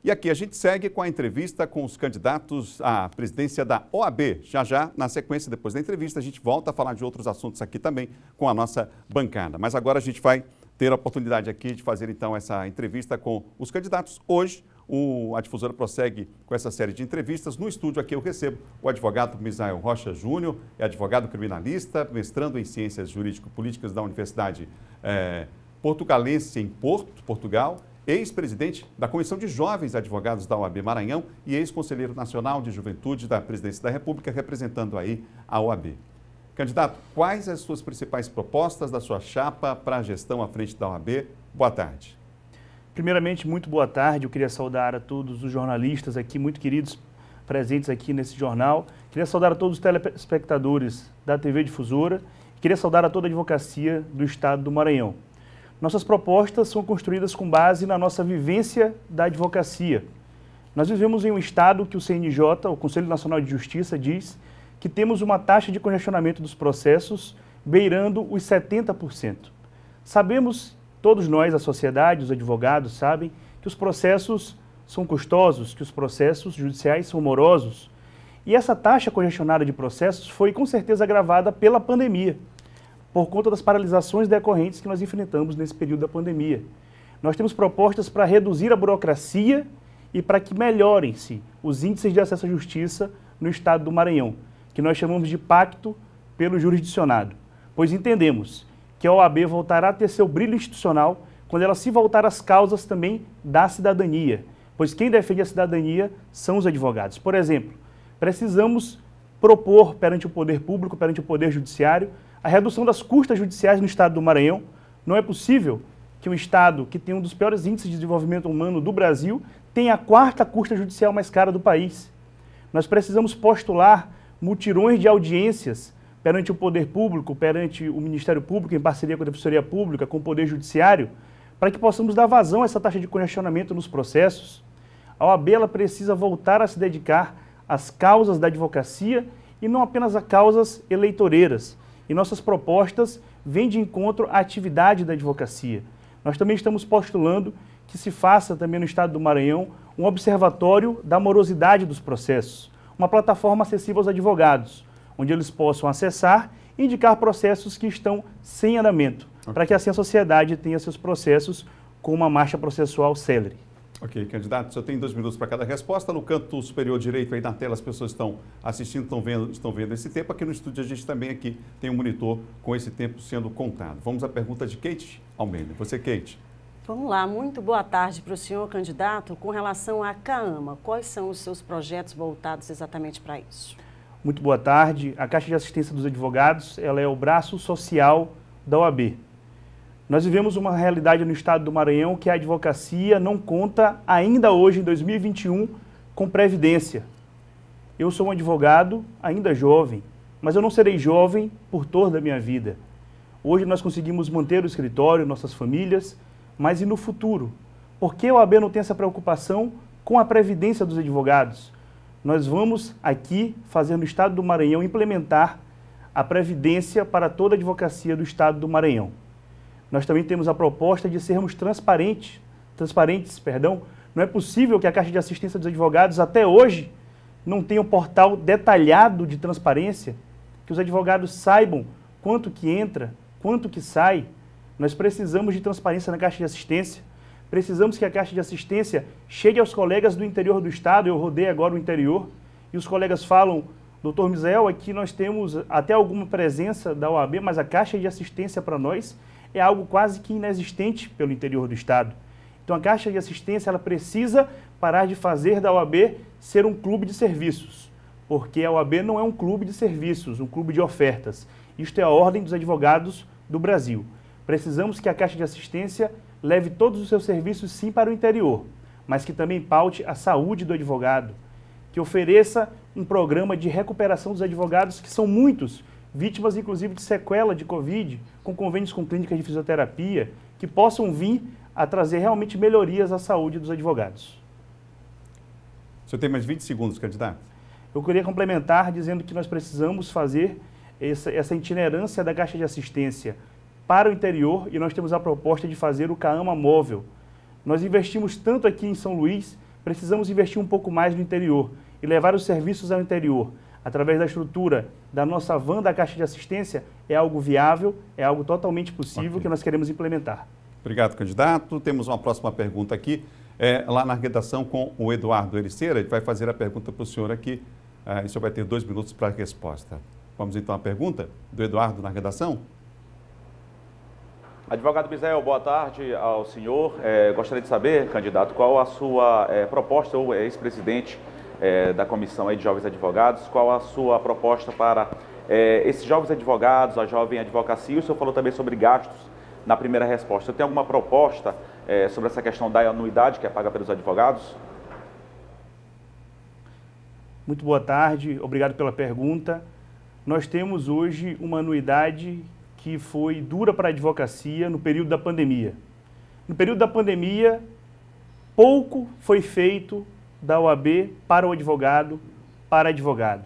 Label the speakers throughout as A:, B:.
A: E aqui a gente segue com a entrevista com os candidatos à presidência da OAB. Já, na sequência, depois da entrevista, a gente volta a falar de outros assuntos aqui também com a nossa bancada. Mas agora a gente vai ter a oportunidade aqui de fazer, então, essa entrevista com os candidatos. Hoje, a Difusora prossegue com essa série de entrevistas. No estúdio aqui eu recebo o advogado Misael Rocha Júnior, é advogado criminalista, mestrando em Ciências Jurídico-Políticas da Universidade Portugalense em Porto, Portugal, ex-presidente da Comissão de Jovens Advogados da OAB Maranhão e ex-conselheiro nacional de Juventude da Presidência da República, representando aí a OAB. Candidato, quais as suas principais propostas da sua chapa para a gestão à frente da OAB? Boa tarde.
B: Primeiramente, muito boa tarde. Eu queria saudar a todos os jornalistas aqui, muito queridos, presentes aqui nesse jornal. Queria saudar a todos os telespectadores da TV Difusora. Queria saudar a toda a advocacia do Estado do Maranhão. Nossas propostas são construídas com base na nossa vivência da advocacia. Nós vivemos em um estado que o CNJ, o Conselho Nacional de Justiça, diz que temos uma taxa de congestionamento dos processos beirando os 70%. Sabemos, todos nós, a sociedade, os advogados, sabem que os processos são custosos, que os processos judiciais são morosos. E essa taxa congestionada de processos foi com certeza agravada pela pandemia, por conta das paralisações decorrentes que nós enfrentamos nesse período da pandemia. Nós temos propostas para reduzir a burocracia e para que melhorem-se os índices de acesso à justiça no estado do Maranhão, que nós chamamos de pacto pelo jurisdicionado, pois entendemos que a OAB voltará a ter seu brilho institucional quando ela se voltar às causas também da cidadania, pois quem defende a cidadania são os advogados. Por exemplo, precisamos propor perante o poder público, perante o poder judiciário, a redução das custas judiciais no estado do Maranhão. Não é possível que um estado que tem um dos piores índices de desenvolvimento humano do Brasil tenha a quarta custa judicial mais cara do país. Nós precisamos postular mutirões de audiências perante o poder público, perante o Ministério Público, em parceria com a Defensoria Pública, com o Poder Judiciário, para que possamos dar vazão a essa taxa de congestionamento nos processos. A OAB ela precisa voltar a se dedicar às causas da advocacia e não apenas a causas eleitoreiras. E nossas propostas vêm de encontro à atividade da advocacia. Nós também estamos postulando que se faça também no estado do Maranhão um observatório da morosidade dos processos, uma plataforma acessível aos advogados, onde eles possam acessar e indicar processos que estão sem andamento, para que assim a sociedade tenha seus processos com uma marcha processual célere.
A: Ok, candidato, o senhor tem 2 minutos para cada resposta. No canto superior direito aí na tela as pessoas estão assistindo, estão vendo esse tempo. Aqui no estúdio a gente também aqui tem um monitor com esse tempo sendo contado. Vamos à pergunta de Kate Almeida. Você, Kate.
C: Vamos lá, muito boa tarde para o senhor candidato. Com relação à CAAMA, quais são os seus projetos voltados exatamente para isso?
B: Muito boa tarde. A Caixa de Assistência dos Advogados, ela é o braço social da OAB. Nós vivemos uma realidade no estado do Maranhão que a advocacia não conta ainda hoje, em 2021, com previdência. Eu sou um advogado ainda jovem, mas eu não serei jovem por toda a minha vida. Hoje nós conseguimos manter o escritório, nossas famílias, mas e no futuro? Por que a OAB não tem essa preocupação com a previdência dos advogados? Nós vamos aqui fazer no estado do Maranhão implementar a previdência para toda a advocacia do estado do Maranhão. Nós também temos a proposta de sermos transparentes. Não é possível que a Caixa de Assistência dos Advogados até hoje não tenha um portal detalhado de transparência, que os advogados saibam quanto que entra, quanto que sai. Nós precisamos de transparência na Caixa de Assistência. Precisamos que a Caixa de Assistência chegue aos colegas do interior do estado. Eu rodei agora o interior e os colegas falam: doutor Misael, aqui nós temos até alguma presença da OAB, mas a Caixa de Assistência para nós é algo quase que inexistente pelo interior do estado. Então a Caixa de Assistência ela precisa parar de fazer da OAB ser um clube de serviços, porque a OAB não é um clube de serviços, um clube de ofertas. Isto é a ordem dos advogados do Brasil. Precisamos que a Caixa de Assistência leve todos os seus serviços sim para o interior, mas que também paute a saúde do advogado, que ofereça um programa de recuperação dos advogados, que são muitos, vítimas inclusive de sequela de Covid, com convênios com clínicas de fisioterapia, que possam vir a trazer realmente melhorias à saúde dos advogados.
A: O senhor tem mais 20 segundos, candidato.
B: Eu queria complementar dizendo que nós precisamos fazer essa itinerância da Caixa de Assistência para o interior e nós temos a proposta de fazer o CAAMA móvel. Nós investimos tanto aqui em São Luís precisamos investir um pouco mais no interior e levar os serviços ao interior, através da estrutura da nossa van da Caixa de Assistência, é algo viável, é algo totalmente possível que nós queremos implementar.
A: Obrigado, candidato. Temos uma próxima pergunta aqui, lá na redação com o Eduardo Ericeira. Ele vai fazer a pergunta para o senhor aqui. O senhor vai ter 2 minutos para a resposta. Vamos então à pergunta do Eduardo na redação?
D: Advogado Bizel, boa tarde ao senhor. Gostaria de saber, candidato, qual a sua proposta, ou ex-presidente da Comissão aí de Jovens Advogados, qual a sua proposta para esses jovens advogados, a jovem advocacia? O senhor falou também sobre gastos na primeira resposta. Você tem alguma proposta sobre essa questão da anuidade que é paga pelos advogados?
B: Muito boa tarde, obrigado pela pergunta. Nós temos hoje uma anuidade que foi dura para a advocacia no período da pandemia. No período da pandemia, pouco foi feito da OAB para o advogado, para a advogada.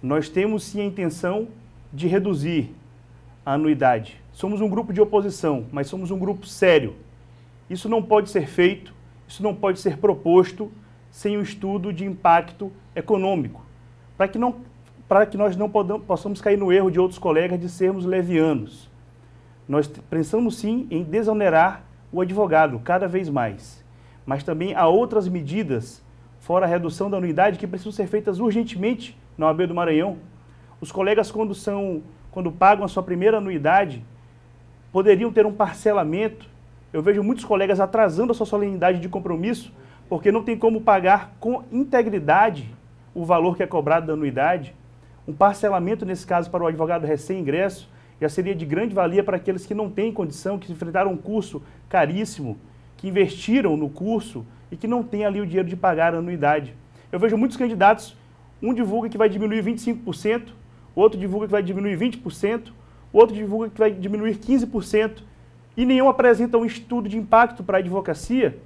B: Nós temos sim a intenção de reduzir a anuidade. Somos um grupo de oposição, mas somos um grupo sério. Isso não pode ser feito, isso não pode ser proposto sem um estudo de impacto econômico, para que nós não possamos cair no erro de outros colegas de sermos levianos. Nós pensamos sim em desonerar o advogado cada vez mais, mas também há outras medidas, fora a redução da anuidade, que precisam ser feitas urgentemente na OAB do Maranhão. Os colegas, quando pagam a sua primeira anuidade, poderiam ter um parcelamento. Eu vejo muitos colegas atrasando a sua solenidade de compromisso, porque não tem como pagar com integridade o valor que é cobrado da anuidade. Um parcelamento, nesse caso, para o advogado recém-ingresso, já seria de grande valia para aqueles que não têm condição, que enfrentaram um curso caríssimo, que investiram no curso e que não têm ali o dinheiro de pagar a anuidade. Eu vejo muitos candidatos, um divulga que vai diminuir 25%, outro divulga que vai diminuir 20%, outro divulga que vai diminuir 15%, e nenhum apresenta um estudo de impacto para a advocacia.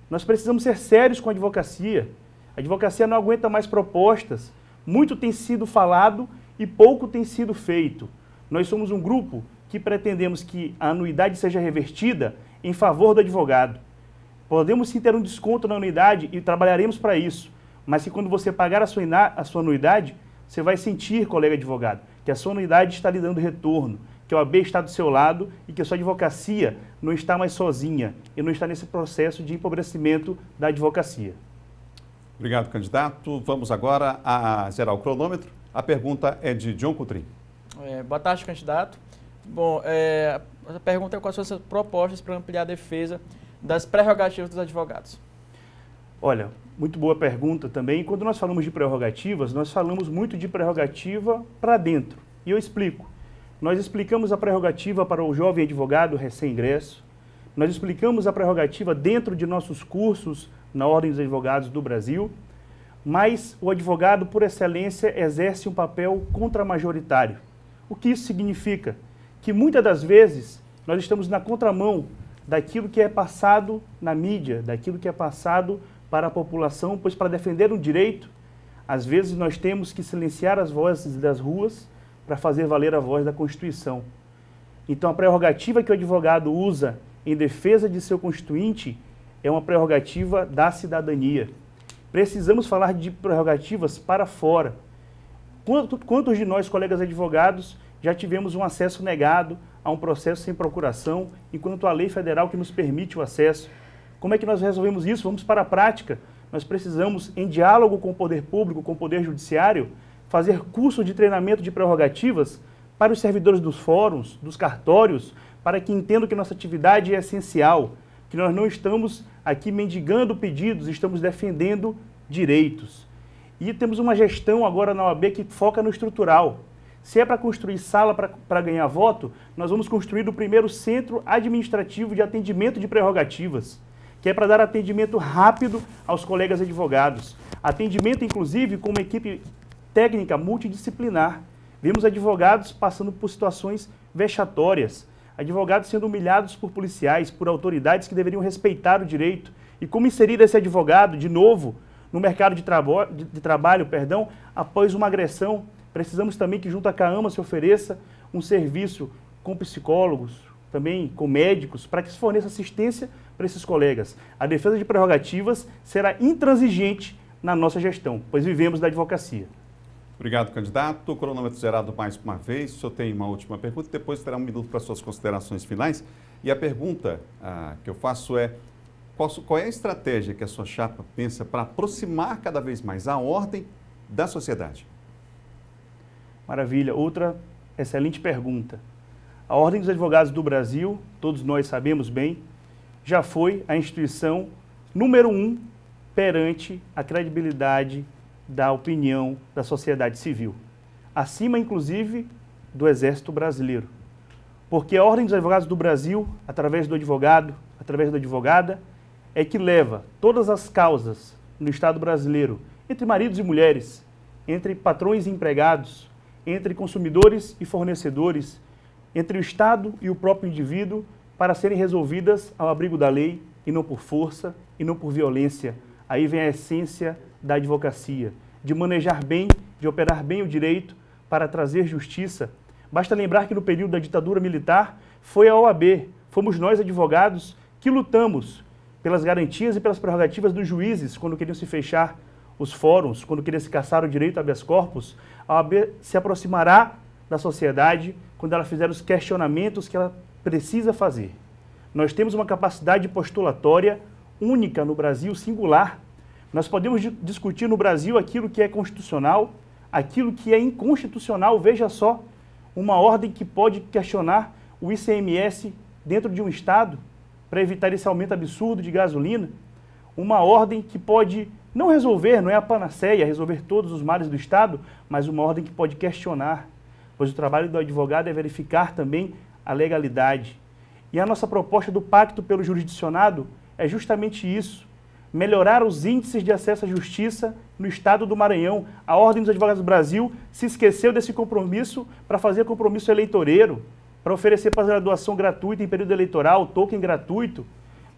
B: Nós precisamos ser sérios com a advocacia. A advocacia não aguenta mais propostas. Muito tem sido falado e pouco tem sido feito. Nós somos um grupo que pretendemos que a anuidade seja revertida em favor do advogado. Podemos sim ter um desconto na anuidade e trabalharemos para isso, mas que quando você pagar a sua anuidade, você vai sentir, colega advogado, que a sua anuidade está lhe dando retorno, que a OAB está do seu lado e que a sua advocacia não está mais sozinha e não está nesse processo de empobrecimento da advocacia.
A: Obrigado, candidato. Vamos agora a zerar o cronômetro. A pergunta é de John Coutrin.
E: Boa tarde, candidato. Bom, a pergunta é quais são as suas propostas para ampliar a defesa das prerrogativas dos advogados.
B: Olha, muito boa pergunta também. Quando nós falamos de prerrogativas, nós falamos muito de prerrogativa para dentro. E eu explico. Nós explicamos a prerrogativa para o jovem advogado recém-ingresso. Nós explicamos a prerrogativa dentro de nossos cursos na Ordem dos Advogados do Brasil, mas o advogado, por excelência, exerce um papel contramajoritário. O que isso significa? Que muitas das vezes nós estamos na contramão daquilo que é passado na mídia, daquilo que é passado para a população, pois para defender um direito, às vezes nós temos que silenciar as vozes das ruas para fazer valer a voz da Constituição. Então a prerrogativa que o advogado usa em defesa de seu constituinte é uma prerrogativa da cidadania. Precisamos falar de prerrogativas para fora. Quantos de nós, colegas advogados, já tivemos um acesso negado a um processo sem procuração, enquanto a lei federal que nos permite o acesso? Como é que nós resolvemos isso? Vamos para a prática. Nós precisamos, em diálogo com o poder público, com o poder judiciário, fazer curso de treinamento de prerrogativas para os servidores dos fóruns, dos cartórios, para que entendam que nossa atividade é essencial, que nós não estamos aqui mendigando pedidos, estamos defendendo direitos. E temos uma gestão agora na OAB que foca no estrutural. Se é para construir sala para ganhar voto, nós vamos construir o primeiro centro administrativo de atendimento de prerrogativas, que é para dar atendimento rápido aos colegas advogados. Atendimento, inclusive, com uma equipe técnica multidisciplinar. Vemos advogados passando por situações vexatórias, advogados sendo humilhados por policiais, por autoridades que deveriam respeitar o direito. E como inserir esse advogado, de novo, no mercado de trabalho, após uma agressão? Precisamos também que junto à CAAMA se ofereça um serviço com psicólogos, também com médicos, para que se forneça assistência para esses colegas. A defesa de prerrogativas será intransigente na nossa gestão, pois vivemos da advocacia.
A: Obrigado, candidato. O cronômetro zerado mais uma vez. O senhor tem uma última pergunta, depois terá um minuto para suas considerações finais. E a pergunta que eu faço é: qual é a estratégia que a sua chapa pensa para aproximar cada vez mais a ordem da sociedade?
B: Maravilha. Outra excelente pergunta. A Ordem dos Advogados do Brasil, todos nós sabemos bem, já foi a instituição número 1 perante a credibilidade da opinião da sociedade civil, acima inclusive do Exército Brasileiro. Porque a Ordem dos Advogados do Brasil, através do advogado, através da advogada, é que leva todas as causas no Estado brasileiro, entre maridos e mulheres, entre patrões e empregados, entre consumidores e fornecedores, entre o Estado e o próprio indivíduo, para serem resolvidas ao abrigo da lei e não por força e não por violência. Aí vem a essência da advocacia, de manejar bem, de operar bem o direito para trazer justiça. Basta lembrar que no período da ditadura militar foi a OAB, fomos nós advogados que lutamos pelas garantias e pelas prerrogativas dos juízes quando queriam se fechar os fóruns, quando queriam se caçar o direito habeas corpus. A OAB se aproximará da sociedade quando ela fizer os questionamentos que ela precisa fazer. Nós temos uma capacidade postulatória única no Brasil, singular. Nós podemos discutir no Brasil aquilo que é constitucional, aquilo que é inconstitucional. Veja só, uma ordem que pode questionar o ICMS dentro de um Estado para evitar esse aumento absurdo de gasolina. Uma ordem que pode não resolver, não é a panaceia, resolver todos os males do Estado, mas uma ordem que pode questionar, pois o trabalho do advogado é verificar também a legalidade. E a nossa proposta do Pacto pelo Jurisdicionado é justamente isso: melhorar os índices de acesso à justiça no Estado do Maranhão. A Ordem dos Advogados do Brasil se esqueceu desse compromisso para fazer compromisso eleitoreiro, para oferecer pós-graduação gratuita em período eleitoral, token gratuito.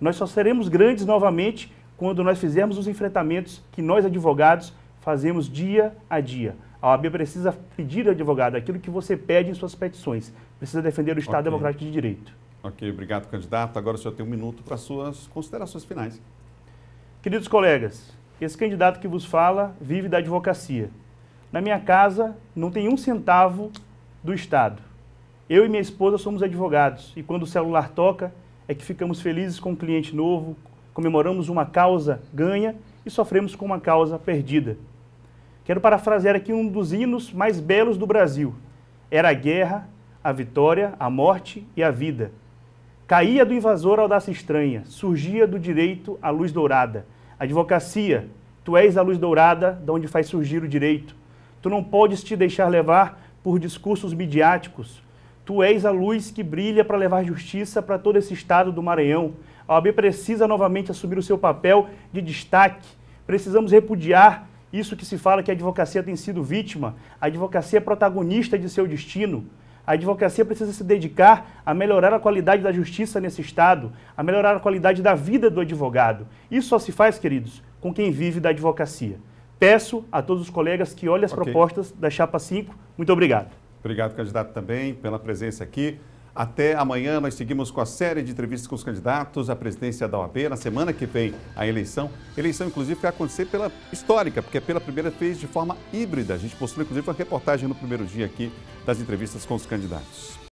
B: Nós só seremos grandes novamente quando nós fizermos os enfrentamentos que nós, advogados, fazemos dia a dia. A OAB precisa pedir ao advogado aquilo que você pede em suas petições. Precisa defender o Estado democrático de direito.
A: Ok, obrigado, candidato. Agora o senhor tem um minuto para suas considerações finais.
B: Queridos colegas, esse candidato que vos fala vive da advocacia. Na minha casa não tem um centavo do Estado. Eu e minha esposa somos advogados e quando o celular toca é que ficamos felizes com um cliente novo, comemoramos uma causa ganha e sofremos com uma causa perdida. Quero parafrasear aqui um dos hinos mais belos do Brasil. Era a guerra, a vitória, a morte e a vida. Caía do invasor a audácia estranha, surgia do direito a luz dourada. Advocacia, tu és a luz dourada de onde faz surgir o direito. Tu não podes te deixar levar por discursos midiáticos. Tu és a luz que brilha para levar justiça para todo esse estado do Maranhão. A OAB precisa novamente assumir o seu papel de destaque. Precisamos repudiar isso que se fala que a advocacia tem sido vítima. A advocacia é protagonista de seu destino. A advocacia precisa se dedicar a melhorar a qualidade da justiça nesse estado, a melhorar a qualidade da vida do advogado. Isso só se faz, queridos, com quem vive da advocacia. Peço a todos os colegas que olhem as propostas da Chapa 5. Muito obrigado.
A: Obrigado, candidato, também pela presença aqui. Até amanhã nós seguimos com a série de entrevistas com os candidatos à presidência da OAB. Na semana que vem, a eleição. Eleição, inclusive, vai acontecer pela histórica, porque é pela primeira vez de forma híbrida. A gente postou, inclusive, uma reportagem no primeiro dia aqui das entrevistas com os candidatos.